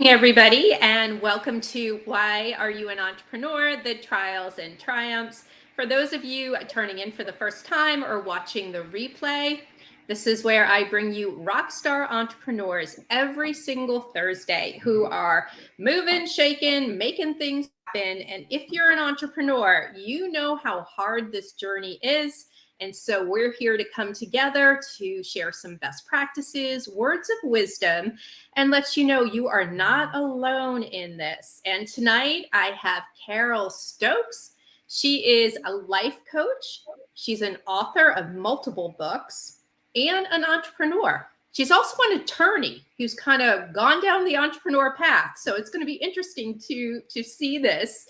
Everybody, and welcome to Why Are You an Entrepreneur? The Trials and Triumphs. For those of you turning in for the first time or watching the replay, this is where I bring you rock star entrepreneurs every single Thursday who are moving, shaking, making things happen. And if you're an entrepreneur, you know how hard this journey is. And so we're here to come together to share some best practices, words of wisdom, and let you know you are not alone in this. And tonight I have Carol Stokes. She is a life coach. She's an author of multiple books and an entrepreneur. She's also an attorney who's kind of gone down the entrepreneur path. So it's going to be interesting to see this.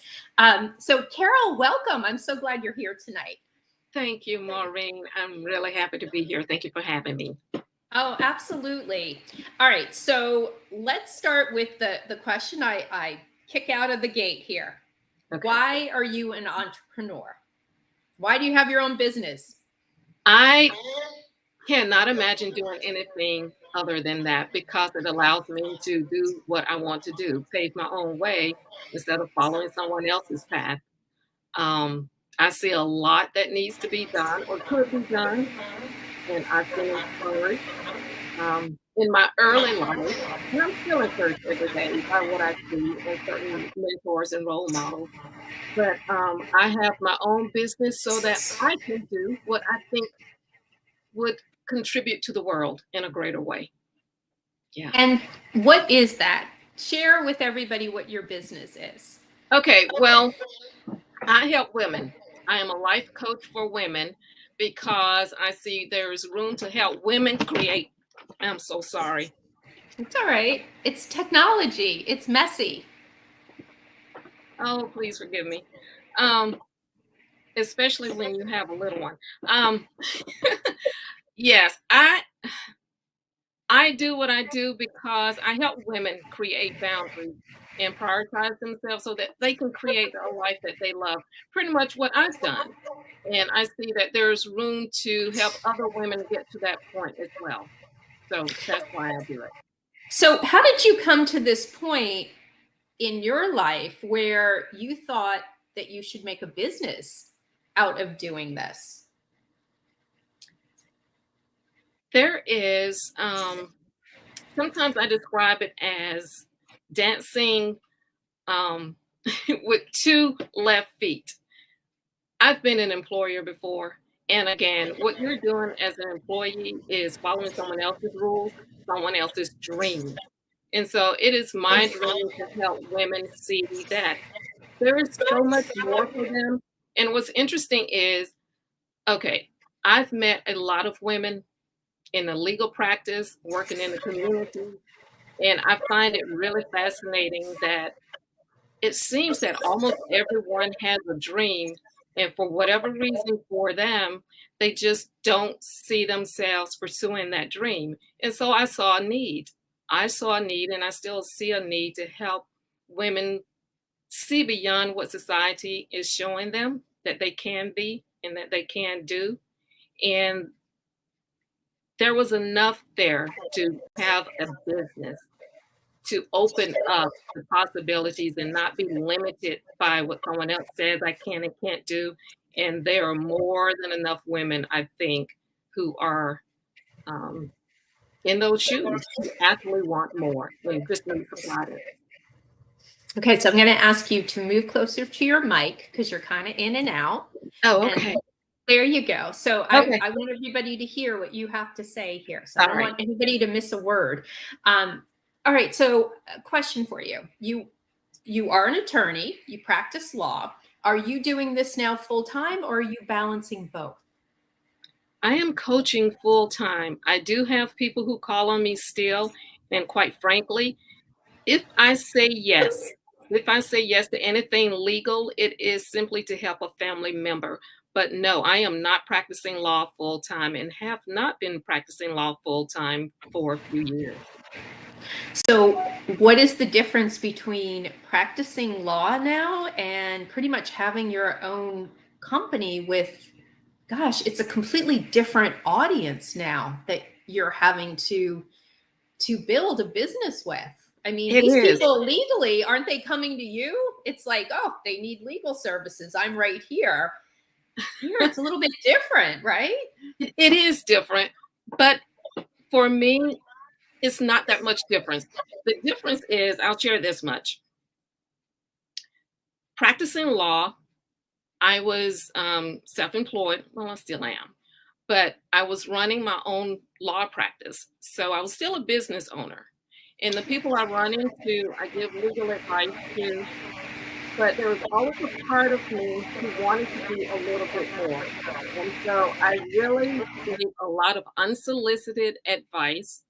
So Carol, welcome. I'm so glad you're here tonight. Thank you, Maureen. I'm really happy to be here. Thank you for having me. Oh, absolutely. All right. So let's start with the question I kick out of the gate here. Okay. Why are you an entrepreneur? Why do you have your own business? I cannot imagine doing anything other than that because it allows me to do what I want to do, pave my own way instead of following someone else's path. I see a lot that needs to be done or could be done, and I've been encouraged in my early life, and I'm still encouraged every day by what I see and certain mentors and role models. But I have my own business so that I can do what I think would contribute to the world in a greater way. Yeah. And what is that? Share with everybody what your business is. Okay. Well, I help women. I am a life coach for women because I see there's room to help women create. I'm so sorry. It's all right. It's technology. It's messy. Oh, please forgive me. Especially when you have a little one. Yes, I do what I do because I help women create boundaries and prioritize themselves so that they can create a life that they love. Pretty much what I've done. And I see that there's room to help other women get to that point as well. So that's why I do it. So, how did you come to this point in your life where you thought that you should make a business out of doing this? There is, sometimes I describe it as dancing with two left feet. I've been an employer before. And again, what you're doing as an employee is following someone else's rules, someone else's dream. And so it is my dream to help women see that there is so much more for them. And what's interesting is, okay, I've met a lot of women in the legal practice, working in the community, and I find it really fascinating that it seems that almost everyone has a dream, and for whatever reason for them, they just don't see themselves pursuing that dream. And so I saw a need. I saw a need, and I still see a need to help women see beyond what society is showing them that they can be and that they can do. And there was enough there to have a business, to open up the possibilities and not be limited by what someone else says I can and can't do. And there are more than enough women, I think, who are in those shoes, who actually want more and just need some guidance. Okay, so I'm going to ask you to move closer to your mic because you're kind of in and out. Oh, And okay. there you go. So Okay. I want everybody to hear what you have to say here. So I All don't right. want anybody to miss a word. All right. So a question for you. You are an attorney. You practice law. Are you doing this now full time or are you balancing both? I am coaching full time. I do have people who call on me still. And quite frankly, if I say yes, if I say yes to anything legal, it is simply to help a family member. But no, I am not practicing law full time and have not been practicing law full time for a few years. So, what is the difference between practicing law now and pretty much having your own company with, gosh, it's a completely different audience now that you're having to build a business with? I mean, It these is. people legally, aren't they coming to you? It's like, oh, they need legal services. I'm right here. Here, it's a little bit different, right? It is different, but for me, it's not that much difference. The difference is, I'll share this much. Practicing law, I was self-employed. Well, I still am, but I was running my own law practice. So I was still a business owner. And the people I run into, I give legal advice to, but there was always a part of me who wanted to do a little bit more. And so I really gave a lot of unsolicited advice.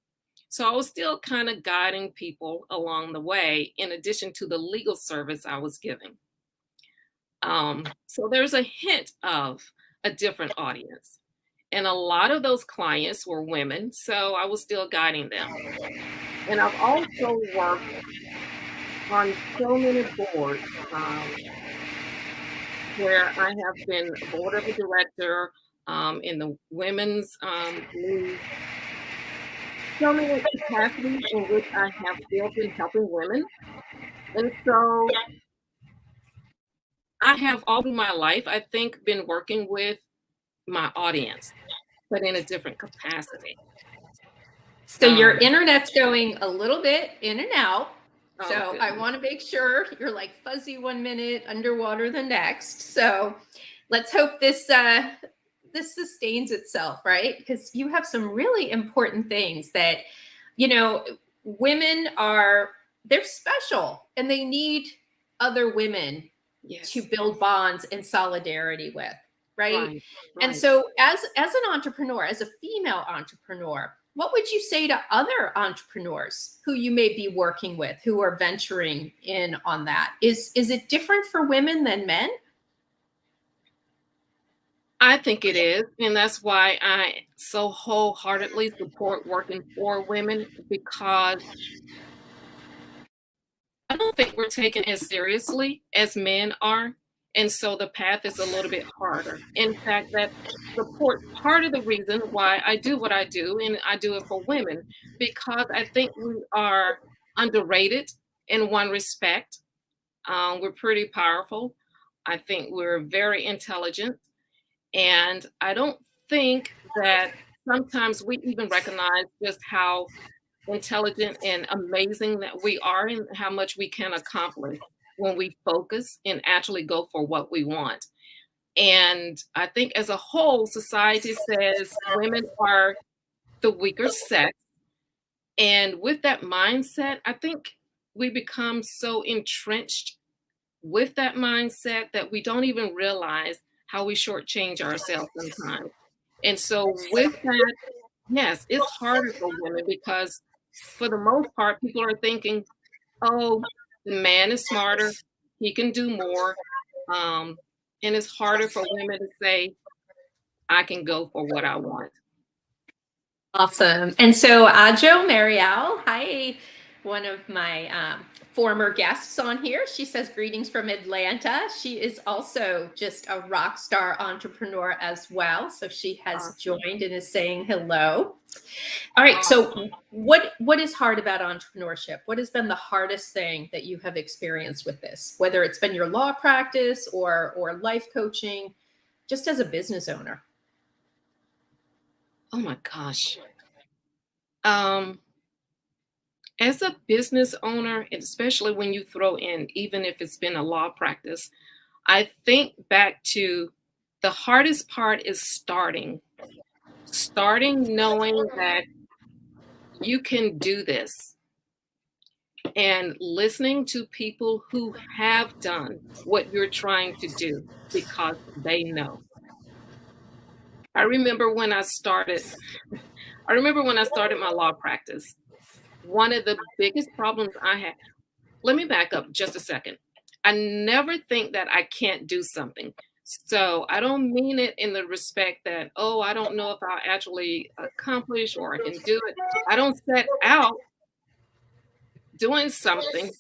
So I was still kind of guiding people along the way, in addition to the legal service I was giving. So there's a hint of a different audience. And a lot of those clients were women, so I was still guiding them. And I've also worked on so many boards where I have been board of a director in the women's league, so many capacities in which I have still been helping women. And so I have all through my life, I think, been working with my audience, but in a different capacity. So your Um, internet's going a little bit in and out. oh So I goodness. want to make sure you're like fuzzy 1 minute, underwater the next. So let's hope this sustains itself, right? Because you have some really important things that, you know, women are they're special and they need other women to Yes. build bonds and solidarity with, right? Right. And Right. so as an entrepreneur, as a female entrepreneur, what would you say to other entrepreneurs who you may be working with who are venturing in on that? Is it different for women than men? I think it is, and that's why I so wholeheartedly support working for women, because I don't think we're taken as seriously as men are, and so the path is a little bit harder. In fact, that supports part of the reason why I do what I do, and I do it for women, because I think we are underrated in one respect. We're pretty powerful. I think we're very intelligent, and I don't think that sometimes we even recognize just how intelligent and amazing that we are, and how much we can accomplish when we focus and actually go for what we want. And I think as a whole, society says women are the weaker sex. And with that mindset, I think we become so entrenched with that mindset that we don't even realize how we shortchange ourselves sometimes. And so, with that, yes, it's harder for women because, for the most part, people are thinking, oh, the man is smarter, he can do more. Um, and it's harder for women to say, I can go for what I want. Awesome. And so Ajo Marielle, hi, one of my former guests on here. She says greetings from Atlanta. She is also just a rock star entrepreneur as well. So she has Awesome. joined and is saying hello. All right. Awesome. So what is hard about entrepreneurship? What has been the hardest thing that you have experienced with this? Whether it's been your law practice or life coaching, just as a business owner. Oh my gosh. Um, as a business owner, and especially when you throw in, even if it's been a law practice, I think back to the hardest part is starting knowing that you can do this, and listening to people who have done what you're trying to do because they know. I remember when I started, I remember when I started my law practice, one of the biggest problems I had, let me back up just a second. I never think that I can't do something. So I don't mean it in the respect that, oh, I don't know if I'll actually accomplish or I can do it. I don't set out doing something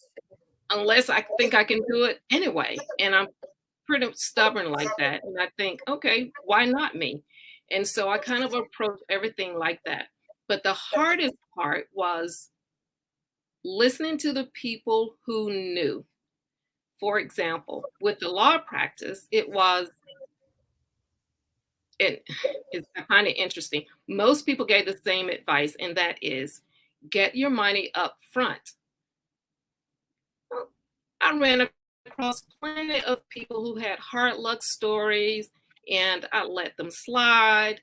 unless I think I can do it anyway. And I'm pretty stubborn like that. And I think, okay, why not me? And so I kind of approach everything like that. But the hardest part was listening to the people who knew. For example, with the law practice, it, I find it interesting. Most people gave the same advice, and that is get your money up front. Well, I ran across plenty of people who had hard luck stories, and I let them slide,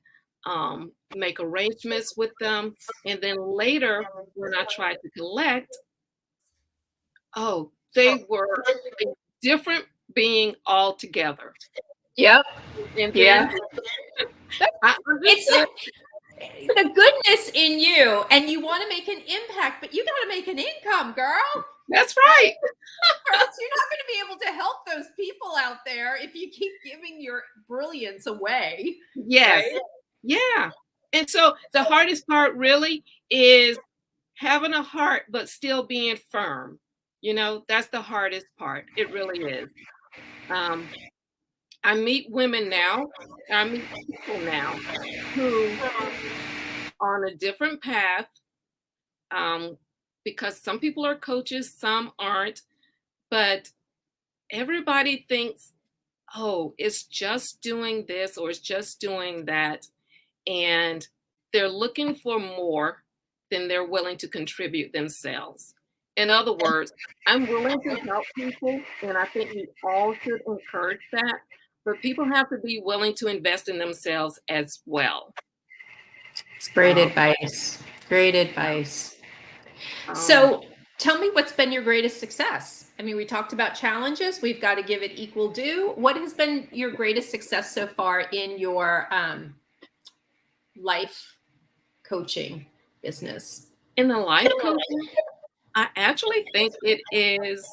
make arrangements with them. And then later, when I tried to collect, oh, they were a different being altogether. Yep. And Yeah. then I It's understood. the goodness in you, and you want to make an impact, but you got to make an income, girl. That's Right? right. Or else you're not going to be able to help those people out there if you keep giving your brilliance away, right? Yes. Yeah. And so the hardest part really is having a heart, but still being firm. That's the hardest part. It really is. Um, I meet women now, I meet people now who are on a different path, um, because some people are coaches, some aren't, but everybody thinks, oh, it's just doing this or it's just doing that. And they're looking for more than they're willing to contribute themselves. In other words, I'm willing to help people, and I think we all should encourage that, but people have to be willing to invest in themselves as well. It's great Um, advice. Great advice. um, So tell me what's been your greatest success? I mean, we talked about challenges. We've got to give it equal due. What has been your greatest success so far in your life coaching business? in the life coaching, I actually think it is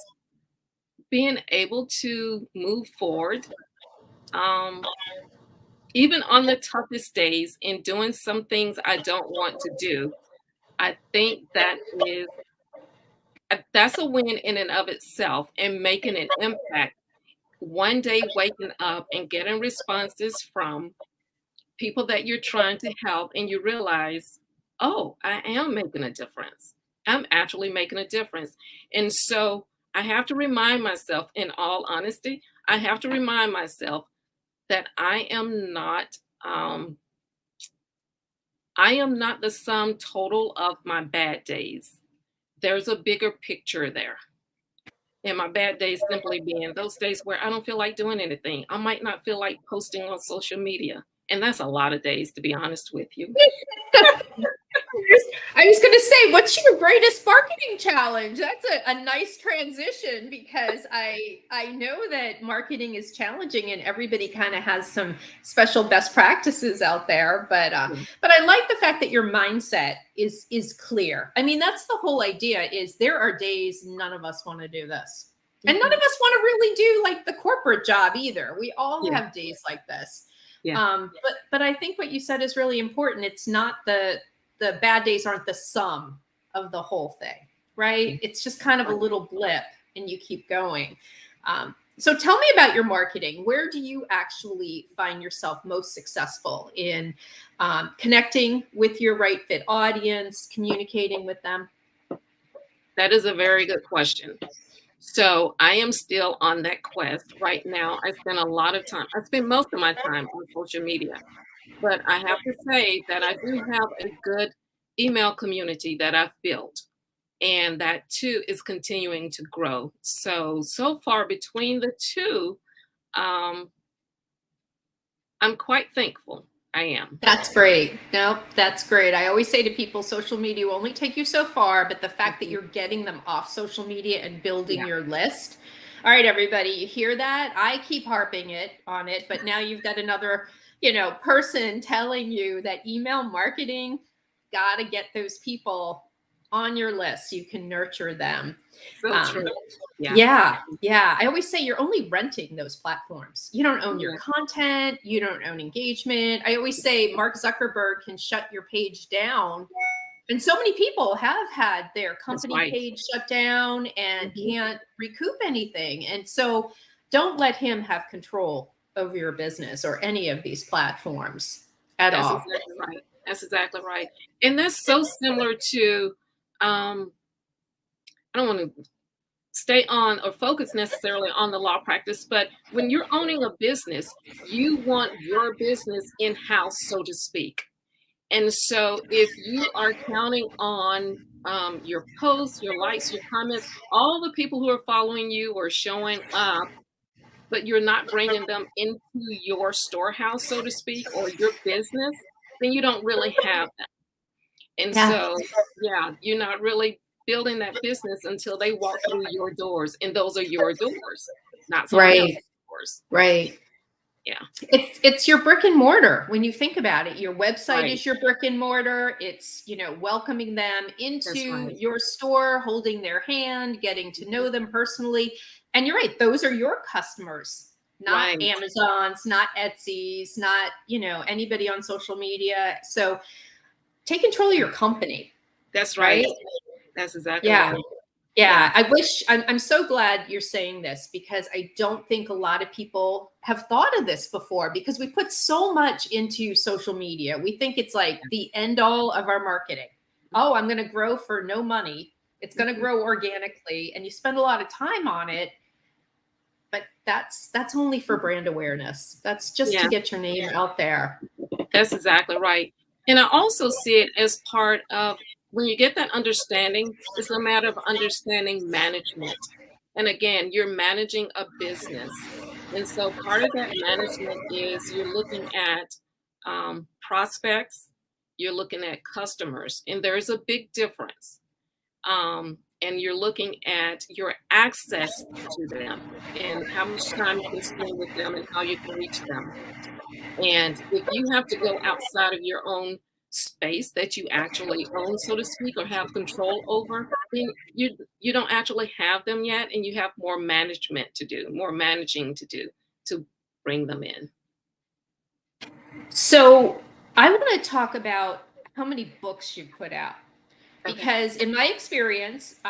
being able to move forward, um, even on the toughest days, in doing some things I don't want to do. I think that's a win in and of itself, and making an impact. One day waking up and getting responses from people that you're trying to help, and you realize, oh, I am making a difference. I'm actually making a difference. And so I have to remind myself, in all honesty, I have to remind myself that um, I am not the sum total of my bad days. There's a bigger picture there. And my bad days simply being those days where I don't feel like doing anything. I might not feel like posting on social media. And that's a lot of days, to be honest with you. I was going to say, what's your greatest marketing challenge? That's a nice transition because I know that marketing is challenging and everybody kind of has some special best practices out there. But I like the fact that your mindset is clear. I mean, that's the whole idea. Is there are days none of us want to do this, and none Mhm. of us want to really do like the corporate job either. We all Yeah, have days like this. yeah, But I think what you said is really important. It's not the bad days aren't the sum of the whole thing, right? yeah. It's just kind of a Right. little blip and you keep going. So tell me about your marketing. Where do you actually find yourself most successful in connecting with your right fit audience, communicating with them? That is a very good question. So I am still on that quest right now. I spend most of my time on social media, but I have to say that I do have a good email community that I've built. And that too is continuing to grow. So far between the two, um, I'm quite thankful. I am. That's great. No, that's great. I always say to people, social media will only take you so far, but the fact that Mhm. you're getting them off social media and building Yeah, your list. All right, everybody, you hear that? I keep harping it on it, but now you've got another, person telling you that email marketing got to get those people on your list so you can nurture them. so Um, true. Yeah, yeah, yeah. I always say you're only renting those platforms. You don't own your yeah, content, you don't own engagement. I always say Mark Zuckerberg can shut your page down. And so many people have had their that's company right. page shut down and Mhm. can't recoup anything. And so don't let him have control over your business or any of these platforms at That's all. exactly right. That's exactly right. And that's so similar to, um, I don't want to stay on or focus necessarily on the law practice, but when you're owning a business, you want your business in-house, so to speak. And so if you are counting on your posts, your likes, your comments, all the people who are following you or showing up, but you're not bringing them into your storehouse, so to speak, or your business, then you don't really have that. And Yeah. so, yeah, you're not really building that business until they walk through your doors, and those are your doors, not someone else's Right. doors. Right. Yeah, It's your brick and mortar when you think about it. Your website right. is your brick and mortar. It's, welcoming them That's into right. your store, holding their hand, getting to know them personally. And you're right, those are your customers, not Right. Amazon's, not Etsy's, not, anybody on social media. So take control of your company, That's right? right. That's exactly Yeah. right. Yeah. Yeah, I'm so glad you're saying this because I don't think a lot of people have thought of this before because we put so much into social media. We think it's like the end all of our marketing. Oh, I'm going to grow for no money. It's going to Mhm. grow organically and you spend a lot of time on it, but that's only for brand awareness. That's just to Yeah, get your name out there. that's exactly right. And I also see it as part of when you get that understanding, it's a matter of understanding management. And again, you're managing a business. And so part of that management is you're looking at prospects, you're looking at customers, and there's a big difference. And you're looking at your access to them and how much time you can spend with them and how you can reach them. And if you have to go outside of your own space that you actually own, so to speak, or have control over, then you don't actually have them yet, and you have more management to do, more managing to do to bring them in. So, I want to talk about how many books you put out. Okay. Because in my experience,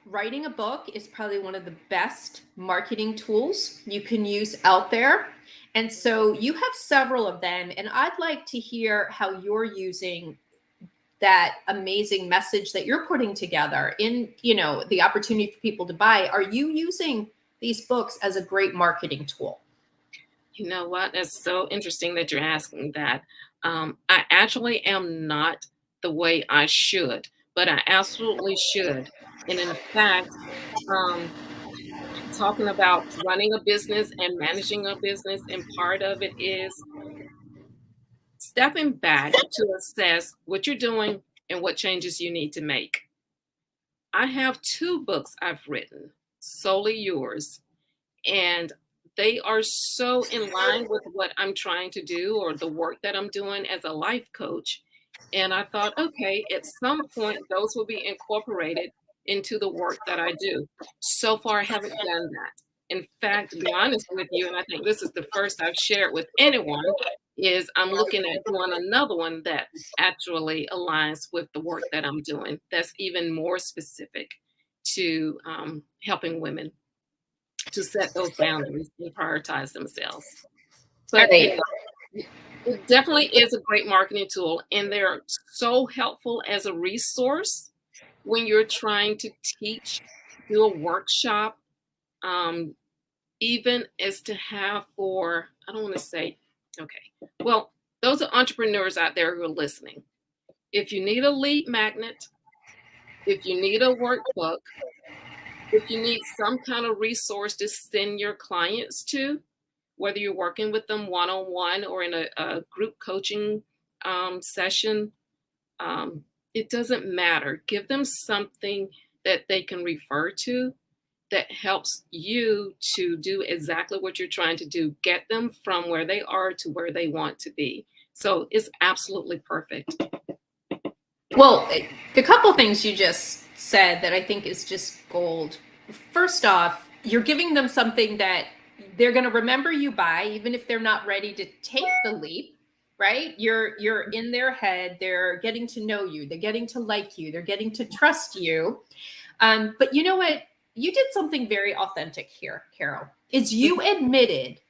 writing a book is probably one of the best marketing tools you can use out there. And so you have several of them, and I'd like to hear how you're using that amazing message that you're putting together in, the opportunity for people to buy. Are you using these books as a great marketing tool? You know what? That's so interesting that you're asking that. I actually am not the way I should, but I absolutely should. And in fact, um, talking about running a business and managing a business, and part of it is stepping back to assess what you're doing and what changes you need to make. I have two books I've written, solely yours, and they are so in line with what I'm trying to do or the work that I'm doing as a life coach. And I thought, okay, at some point, those will be incorporated into the work that I do. So far, I haven't done that. In fact, to be honest with you, and I think this is the first I've shared with anyone, is I'm looking at doing another one that actually aligns with the work that I'm doing, that's even more specific to helping women to set those boundaries and prioritize themselves. All But yeah, right. it definitely is a great marketing tool, and they're so helpful as a resource when you're trying to teach, do a workshop, um, even as to have for, I don't want to say, okay, well, those are entrepreneurs out there who are listening. If you need a lead magnet, if you need a workbook, if you need some kind of resource to send your clients to, whether you're working with them one on one or in a group coaching session, um, it doesn't matter. Give them something that they can refer to that helps you to do exactly what you're trying to do, get them from where they are to where they want to be. So it's absolutely perfect. Well, the couple things you just said that I think is just gold. First off, you're giving them something that they're going to remember you by, even if they're not ready to take the leap, right? You're in their head. They're getting to know you. They're getting to like you. They're getting to trust you. But you know what? You did something very authentic here, Carol. Is you admitted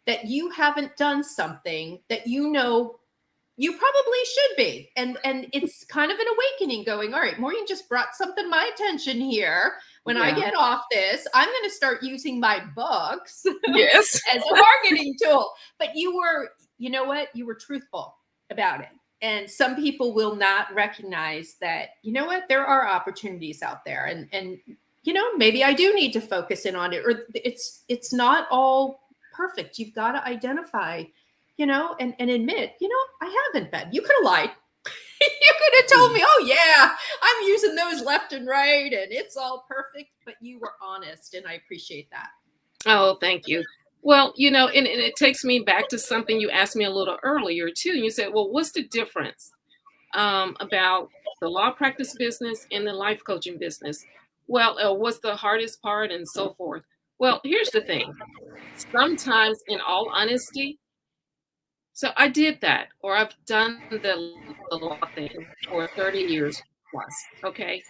that you haven't done something that you know You probably should be. And it's kind of an awakening going, all right, Maureen just brought something to my attention here. When I Yeah. get off this, I'm going to start using my books Yes. as a marketing tool. But you were, you know what? You were truthful about it. And some people will not recognize that, you know what, there are opportunities out there. And you know, maybe I do need to focus in on it, or it's not all perfect. You've got to identify, you know, and admit, you know, I haven't been. You could have lied. You could have told Yeah. me, oh yeah, I'm using those left and right and it's all perfect, but you were honest and I appreciate that. Oh, thank you. Well, and it takes me back to something you asked me a little earlier too. You said, well, what's the difference about the law practice business and the life coaching business? Well, what's the hardest part and so forth? Well, here's the thing. Sometimes, in all honesty, so I did that, or I've done the law thing for 30 years plus. Okay.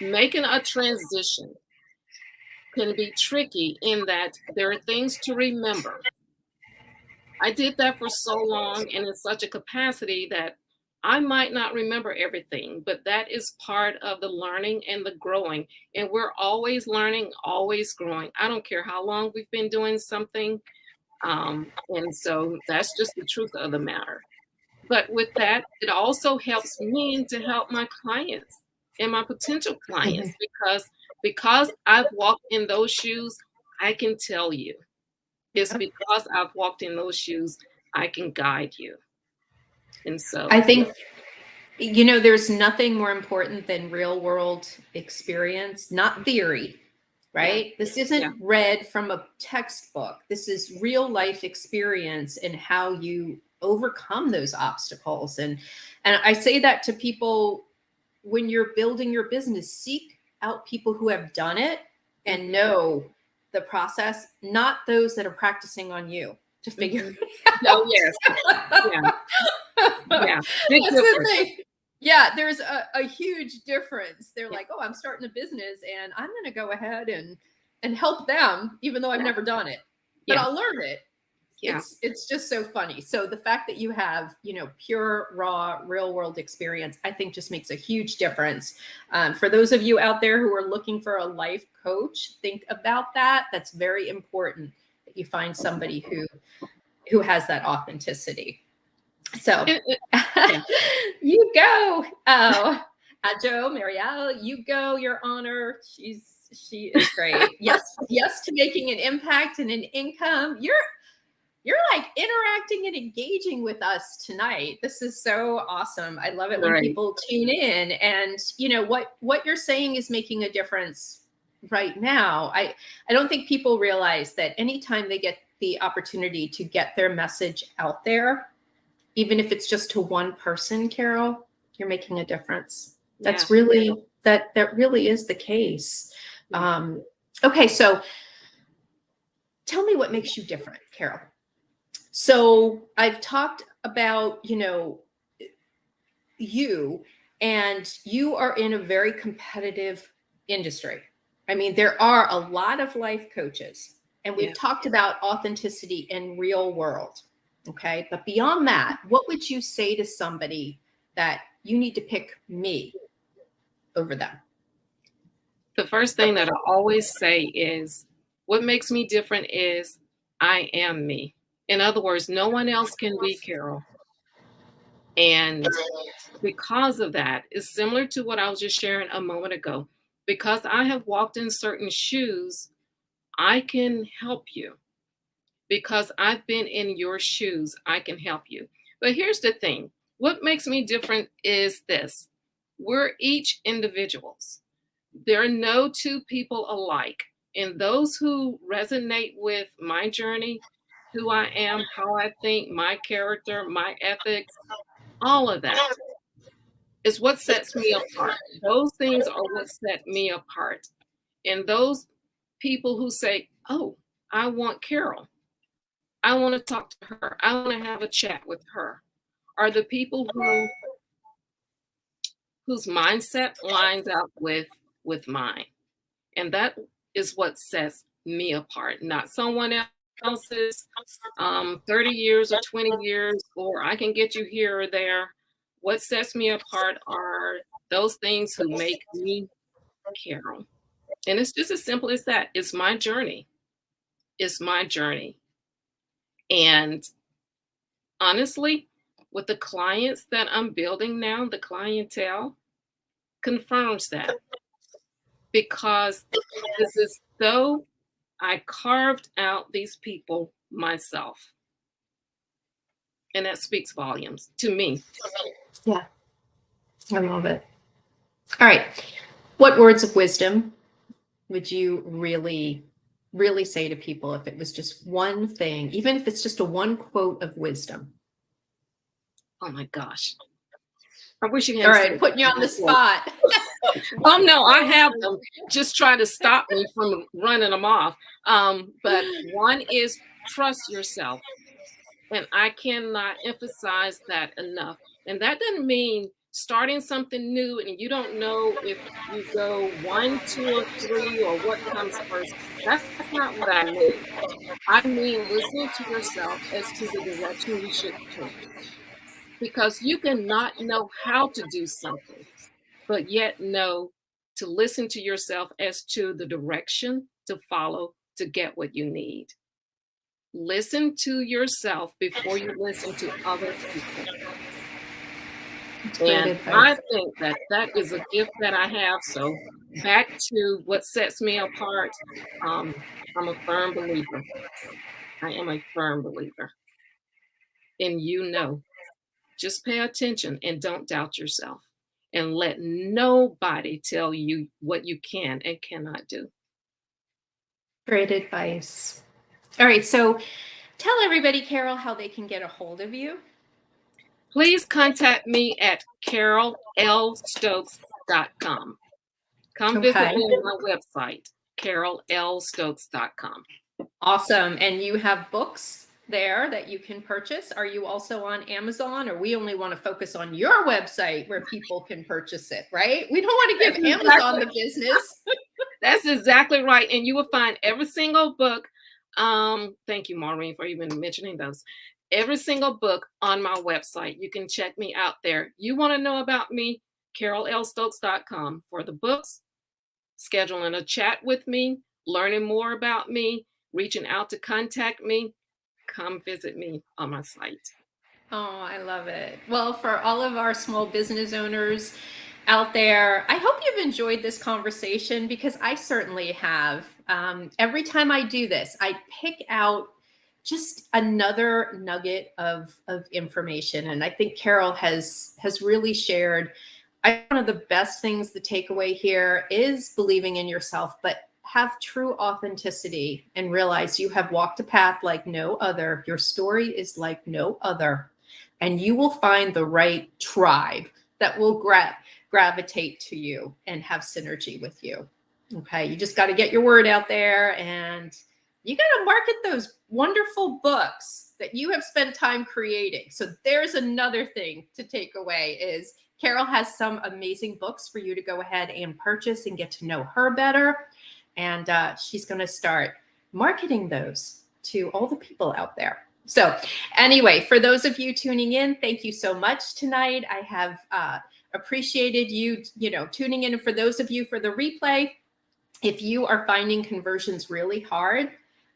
Making a transition can be tricky in that there are things to remember. I did that for so long and in such a capacity that I might not remember everything, but that is part of the learning and the growing. And we're always learning, always growing. I don't care how long we've been doing something. And so that's just the truth of the matter. But with that, it also helps me to help my clients and my potential clients because I've walked in those shoes, I can tell you. It's Yep. because I've walked in those shoes, I can guide you. And I so, think, you know, there's nothing more important than real world experience, not theory, yeah, right? This yeah, isn't read from a textbook. This is real life experience and how you overcome those obstacles. And I say that to people when you're building your business, seek out people who have done it and mhm, know the process, not those that are practicing on you to figure mhm. it Oh, yes, out. yeah, That's yeah, big the difference. thing. Yeah, there's a huge difference. They're Yeah, like, oh, I'm starting a business and I'm going to go ahead and help them, even though I've yeah, never done it, but yeah, I'll learn it. yeah. It's just so funny. So the fact that you have, you know, pure raw real world experience, I think just makes a huge difference. For those of you out there who are looking for a life coach, think about that. That's very important that you find somebody who has that authenticity. So Yeah. you go. Oh, Joe, Marielle, you go, Your Honor. She is great. Yes, yes to making an impact and an income. You're like interacting and engaging with us tonight. This is so awesome. I love it when Right. people tune in and you know what you're saying is making a difference right now. I don't think people realize that anytime they get the opportunity to get their message out there, even if it's just to one person, Carol, you're making a difference. Yeah, That's really that really is the case. yeah. Um, okay, so tell me what makes you different, Carol. So I've talked about, you know, you and you are in a very competitive industry. I mean, there are a lot of life coaches, and Yeah. we've talked about authenticity in real world. Okay. But beyond that, what would you say to somebody that you need to pick me over them? The first thing that I always say is, what makes me different is I am me. In other words, no one else can be Carol. And because of that, it's similar to what I was just sharing a moment ago. Because I have walked in certain shoes, I can help you. Because I've been in your shoes, I can help you. But here's the thing, what makes me different is this: we're each individuals. There are no two people alike. And those who resonate with my journey, who I am, how I think, my character, my ethics, all of that is what sets me apart. Those things are what set me apart. And those people who say, oh, I want Carol, I want to talk to her, I want to have a chat with her, are the people whose mindset lines up with mine. And that is what sets me apart, not someone else. spouses, 30 years or 20 years, or I can get you here or there. What sets me apart are those things who make me Carol. And it's just as simple as that. It's my journey. It's my journey. And honestly, with the clients that I'm building now, the clientele confirms that because it's as though I carved out these people myself. And that speaks volumes to me. Yeah, I love it. All right. What words of wisdom would you really, really say to people if it was just one thing, even if it's just a one quote of wisdom? Oh my gosh. I wish you All hadn't said right, putting you on the that. spot. Oh no, I have them just trying to stop me from running them off. But one is trust yourself. And I cannot emphasize that enough. And that doesn't mean starting something new and you don't know if you go one, two, or three, or what comes first. That's not what I mean. I mean listening to yourself as to the direction you should take. Because you cannot know how to do something, but yet know to listen to yourself as to the direction to follow to get what you need. Listen to yourself before you listen to other people. That's great And I advice. think that that is a gift that I have. So back to what sets me apart, um, I'm a firm believer. I am a firm believer. And you know, just pay attention and don't doubt yourself. And let nobody tell you what you can and cannot do. Great advice. All right, so tell everybody, Carol, how they can get a hold of you. Please contact me at carolLstokes.com. Come visit Okay. me on my website, carolLstokes.com. Awesome. And you have books there that you can purchase. Are you also on Amazon, or we only want to focus on your website where people can purchase it, right? We don't want to That's give Amazon exactly, the business. that's exactly right. And you will find every single book. Thank you, Maureen, for even mentioning those. Every single book on my website. You can check me out there. You want to know about me? carolLstokes.com for the books, scheduling a chat with me, learning more about me, reaching out to contact me. Come visit me on my site. Oh, I love it. Well, for all of our small business owners out there, I hope you've enjoyed this conversation because I certainly have. Every time I do this, I pick out just another nugget of information, and I think Carol has really shared. One of the best things, the takeaway here is believing in yourself, but have true authenticity and realize you have walked a path like no other. Your story is like no other, and you will find the right tribe that will gravitate to you and have synergy with you. Okay, you just got to get your word out there, and you got to market those wonderful books that you have spent time creating. So there's another thing to take away is Carol has some amazing books for you to go ahead and purchase and get to know her better. And she's going to start marketing those to all the people out there. So anyway, for those of you tuning in, thank you so much tonight. I have appreciated you, tuning in. And for those of you for the replay, if you are finding conversions really hard,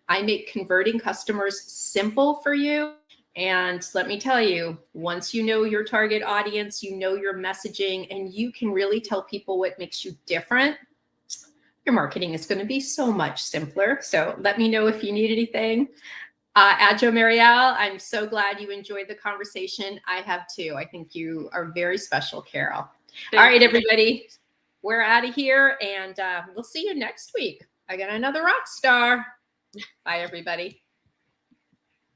I make converting customers simple for you. And let me tell you, once you know your target audience, you know your messaging, and you can really tell people what makes you different, your marketing is going to be so much simpler. So let me know if you need anything. Adjo Marielle, I'm so glad you enjoyed the conversation. I have too. I think you are very special, Carol. All right, everybody, we're out of here, and we'll see you next week. I got another rock star. Bye, everybody.